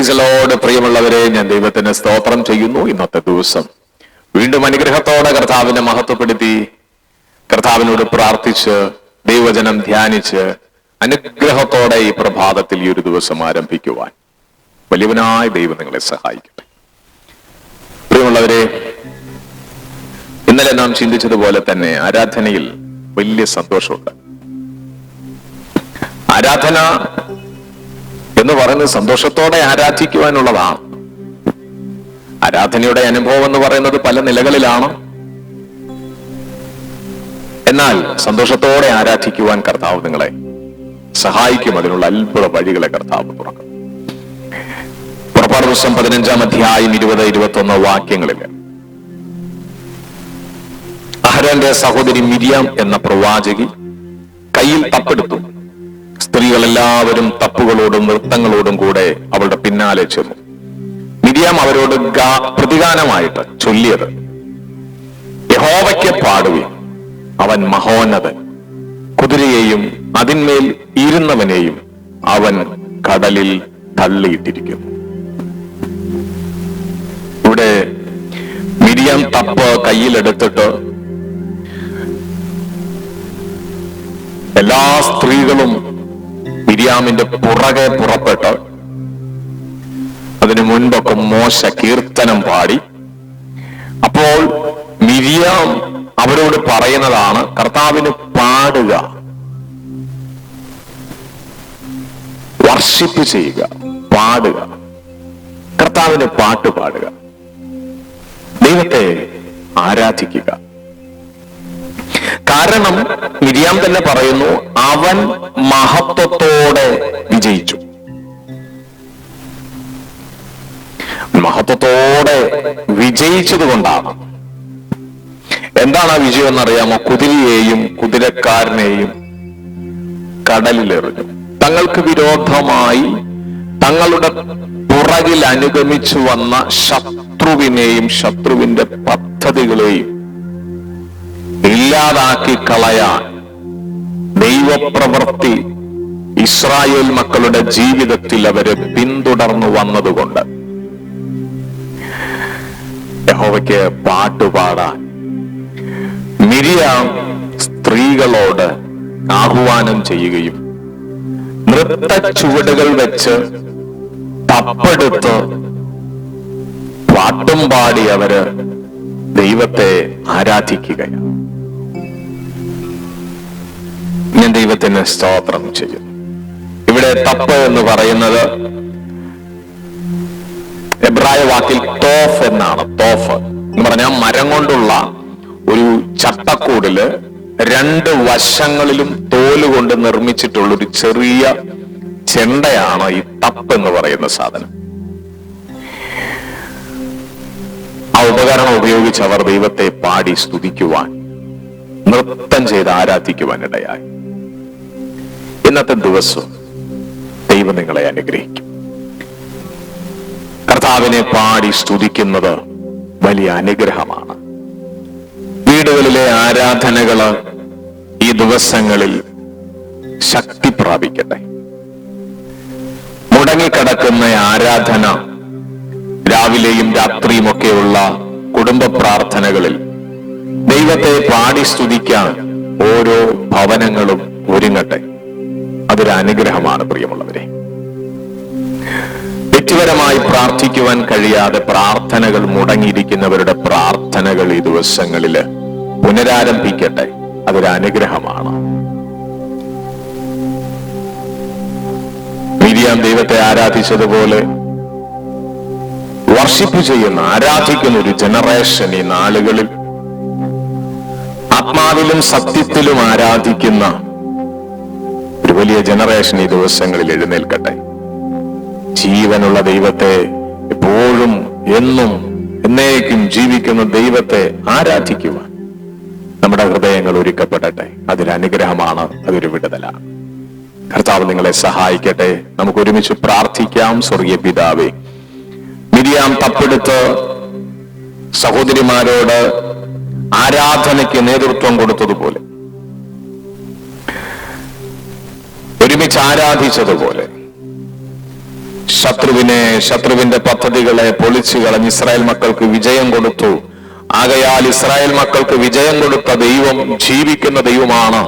Praise the Lord. പ്രിയമുള്ളവരെ, ഞാൻ ദൈവത്തിന് സ്തോത്രം ചെയ്യുന്നു. ഇന്നത്തെ ദിവസം വീണ്ടും അനുഗ്രഹത്തോടെ കർത്താവിനെ മഹത്വപ്പെടുത്തി, കർത്താവിനോട് പ്രാർത്ഥിച്ച്, ദൈവവചനം ധ്യാനിച്ച് അനുഗ്രഹത്തോടെ ഈ പ്രഭാതത്തിൽ ഈ ഒരു ദിവസം ആരംഭിക്കുവാൻ വലിയവനായ ദൈവം നിങ്ങളെ സഹായിക്കട്ടെ. പ്രിയമുള്ളവരെ, ഇന്നലെ നാം ചിന്തിച്ചതുപോലെ തന്നെ ആരാധനയിൽ വലിയ സന്തോഷമുണ്ട്. ആരാധന എന്ന് പറയുന്നത് സന്തോഷത്തോടെ ആരാധിക്കുവാനുള്ളതാണ്. ആരാധനയുടെ അനുഭവം എന്ന് പറയുന്നത് പല നിലകളിലാണ്. എന്നാൽ സന്തോഷത്തോടെ ആരാധിക്കുവാൻ കർത്താവ് നിങ്ങളെ സഹായിക്കും. അതിനുള്ള അത്ഭുത വഴികളെ കർത്താവ് തുറക്കും. പുറപ്പാട് പുസ്തകം 15-ാം അധ്യായം 20-21 വാക്യങ്ങളിൽ അഹരോന്റെ സഹോദരി മിരിയാം എന്ന പ്രവാചകി കയ്യിൽ തപ്പെടുത്തു. സ്ത്രീകളെല്ലാവരും തപ്പുകളോടും നൃത്തങ്ങളോടും കൂടെ അവളുടെ പിന്നാലെ ചെന്നു. മിരിയാം അവരോട് പ്രതിഗാനമായിട്ട് ചൊല്ലിയത്, യഹോവയ്ക്ക് പാടുവിൻ, അവൻ മഹോന്നതൻ, കുതിരയെയും അതിന്മേൽ ഇരുന്നവനെയും അവൻ കടലിൽ തള്ളിയിട്ടിരിക്കുന്നു. ഇവിടെ മിരിയാം തപ്പ് കയ്യിലെടുത്തിട്ട് എല്ലാ സ്ത്രീകളും മിരിയാമിന്റെ പുറകെ പുറപ്പെട്ട്, അതിനു മുൻപൊക്കെ മോശ കീർത്തനം പാടി. അപ്പോൾ മിരിയാം അവരോട് പറയുന്നതാണ്, കർത്താവിന് പാടുക, വർഷിപ്പ് ചെയ്യുക, പാടുക, കർത്താവിന് പാട്ട് പാടുക, ദൈവത്തെ ആരാധിക്കുക. കാരണം മിരിയാം തന്നെ പറയുന്നു, അവൻ മഹത്വത്തോടെ വിജയിച്ചു. മഹത്വത്തോടെ വിജയിച്ചത് കൊണ്ടാണ്. എന്താണ് ആ വിജയം എന്നറിയാമോ? കുതിരയെയും കുതിരക്കാരനെയും കടലിലെറിഞ്ഞു. തങ്ങൾക്ക് വിരോധമായി തങ്ങളുടെ പുറകിൽ അനുഗമിച്ചു വന്ന ശത്രുവിനെയും ശത്രുവിന്റെ പദ്ധതികളെയും ഇല്ലാതാക്കി കളയാൻ ദൈവപ്രവൃത്തി ഇസ്രായേൽ മക്കളുടെ ജീവിതത്തിൽ അവരെ പിന്തുടർന്നു വന്നതുകൊണ്ട് യഹോവയ്ക്ക് പാട്ടുപാടാൻ മിരിയാം സ്ത്രീകളോട് ആഹ്വാനം ചെയ്യുകയും നൃത്ത ചുവടുകൾ വെച്ച് തപ്പെടുത്ത് പാട്ടും പാടി അവര് ദൈവത്തെ ആരാധിക്കുകയാണ്. ഞാൻ ദൈവത്തിന് സ്തോത്രം ചെയ്യുന്നു. ഇവിടെ തപ്പ് എന്ന് പറയുന്നത് എബ്രായ വാക്കിൽ തോഫ് എന്നാണ്. തോഫ് എന്ന് പറഞ്ഞാൽ മരം കൊണ്ടുള്ള ഒരു ചട്ടക്കൂടില് രണ്ട് വശങ്ങളിലും തോലുകൊണ്ട് നിർമ്മിച്ചിട്ടുള്ള ഒരു ചെറിയ ചെണ്ടയാണ് ഈ തപ്പ് എന്ന് പറയുന്ന സാധനം. ആ ഉപകരണം ഉപയോഗിച്ച് അവർ ദൈവത്തെ പാടി സ്തുതിക്കുവാൻ, നൃത്തം ചെയ്ത് ആരാധിക്കുവാൻ ഇടയായി. ഇന്നത്തെ ദിവസം ദൈവം നിങ്ങളെ അനുഗ്രഹിക്കും. കർത്താവിനെ പാടി സ്തുതിക്കുന്നത് വലിയ അനുഗ്രഹമാണ്. വീടുകളിലെ ആരാധനകള് ഈ ദിവസങ്ങളിൽ ശക്തി പ്രാപിക്കട്ടെ. മുടങ്ങിക്കിടക്കുന്ന ആരാധന, രാവിലെയും രാത്രിയുമൊക്കെയുള്ള കുടുംബ പ്രാർത്ഥനകളിൽ ദൈവത്തെ പാടി സ്തുതിക്കാൻ ഓരോ ഭവനങ്ങളും ഒരുങ്ങട്ടെ. അതൊരു അനുഗ്രഹമാണ്. പ്രിയമുള്ളവരെ, വ്യക്തിപരമായി പ്രാർത്ഥിക്കുവാൻ കഴിയാതെ പ്രാർത്ഥനകൾ മുടങ്ങിയിരിക്കുന്നവരുടെ പ്രാർത്ഥനകൾ ഈ ദിവസങ്ങളിൽ പുനരാരംഭിക്കട്ടെ. അതൊരു അനുഗ്രഹമാണ്. മിരിയാം ദൈവത്തെ ആരാധിച്ചതുപോലെ വർഷിപ്പ് ചെയ്യുന്ന, ആരാധിക്കുന്ന ഒരു ജനറേഷൻ ഈ നാളുകളിൽ ആത്മാവിലും സത്യത്തിലും ആരാധിക്കുന്ന ഒരു വലിയ ജനറേഷൻ ഈ ദിവസങ്ങളിൽ എഴുന്നേൽക്കട്ടെ. ജീവനുള്ള ദൈവത്തെ, എപ്പോഴും എന്നും എന്നേക്കും ജീവിക്കുന്ന ദൈവത്തെ ആരാധിക്കുവാൻ നമ്മുടെ ഹൃദയങ്ങൾ ഒരുക്കപ്പെടട്ടെ. അതൊരു അനുഗ്രഹമാണ്, അതൊരു വിടുതലാണ്. കർത്താവ് നിങ്ങളെ സഹായിക്കട്ടെ. നമുക്ക് ഒരുമിച്ച് പ്രാർത്ഥിക്കാം. സ്വർഗീയ പിതാവേ, മിരിയാം തപ്പെടുത്ത് സഹോദരിമാരോട് ആരാധനയ്ക്ക് നേതൃത്വം കൊടുത്തതുപോലെ, ഒരുമിച്ച് ആരാധിച്ചതുപോലെ ശത്രുവിന്റെ പദ്ധതികളെ പൊളിച്ചു കളഞ്ഞ് ഇസ്രായേൽ മക്കൾക്ക് വിജയം കൊടുത്തു. ആകയാൽ ഇസ്രായേൽ മക്കൾക്ക് വിജയം കൊടുത്ത ദൈവം ജീവിക്കുന്ന ദൈവമാണ്,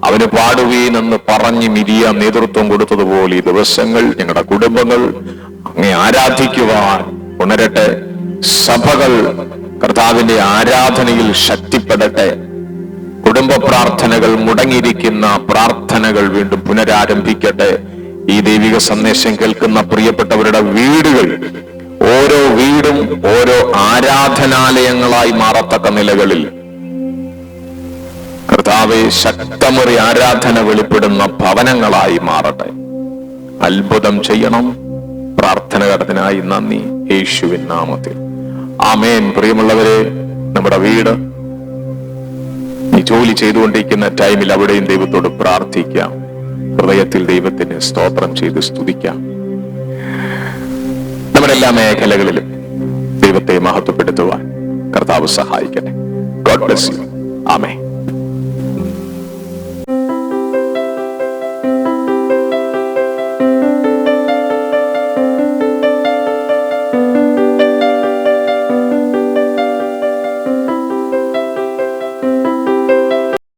അവന് പാടുവീൻ എന്ന് പറഞ്ഞ് മിരിയാം നേതൃത്വം കൊടുത്തതുപോലെ ഈ ദിവസങ്ങൾ ഞങ്ങളുടെ കുടുംബങ്ങൾ അങ്ങേ ആരാധിക്കുവാൻ ഉണരട്ടെ. സഭകൾ കർത്താവിന്റെ ആരാധനയിൽ ശക്തിപ്പെടട്ടെ. കുടുംബ പ്രാർത്ഥനകൾ, മുടങ്ങിയിരിക്കുന്ന പ്രാർത്ഥനകൾ വീണ്ടും പുനരാരംഭിക്കട്ടെ. ഈ ദൈവിക സന്ദേശം കേൾക്കുന്ന പ്രിയപ്പെട്ടവരുടെ വീടുകൾ, ഓരോ വീടും ഓരോ ആരാധനാലയങ്ങളായി മാറത്തക്ക നിലകളിൽ കർത്താവെ ശക്തമൊരു ആരാധന വെളിപ്പെടുന്ന ഭവനങ്ങളായി മാറട്ടെ. അത്ഭുതം ചെയ്യണം. പ്രാർത്ഥനകർത്തിനായി നന്ദി, യേശുവിൻ നാമത്തിൽ ആമേൻ. പ്രിയമുള്ളവരെ, നമ്മുടെ വീട് ഈ ജോലി ചെയ്തുകൊണ്ടിരിക്കുന്ന ടൈമിൽ അവിടെയും ദൈവത്തോട് പ്രാർത്ഥിക്കാം. ഹൃദയത്തിൽ ദൈവത്തിന് സ്തോത്രം ചെയ്ത് സ്തുതിക്കാം. നമ്മുടെ എല്ലാ മേഖലകളിലും ദൈവത്തെ മഹത്വപ്പെടുത്തുവാൻ കർത്താവ് സഹായിക്കട്ടെ. God bless you. ആമേൻ.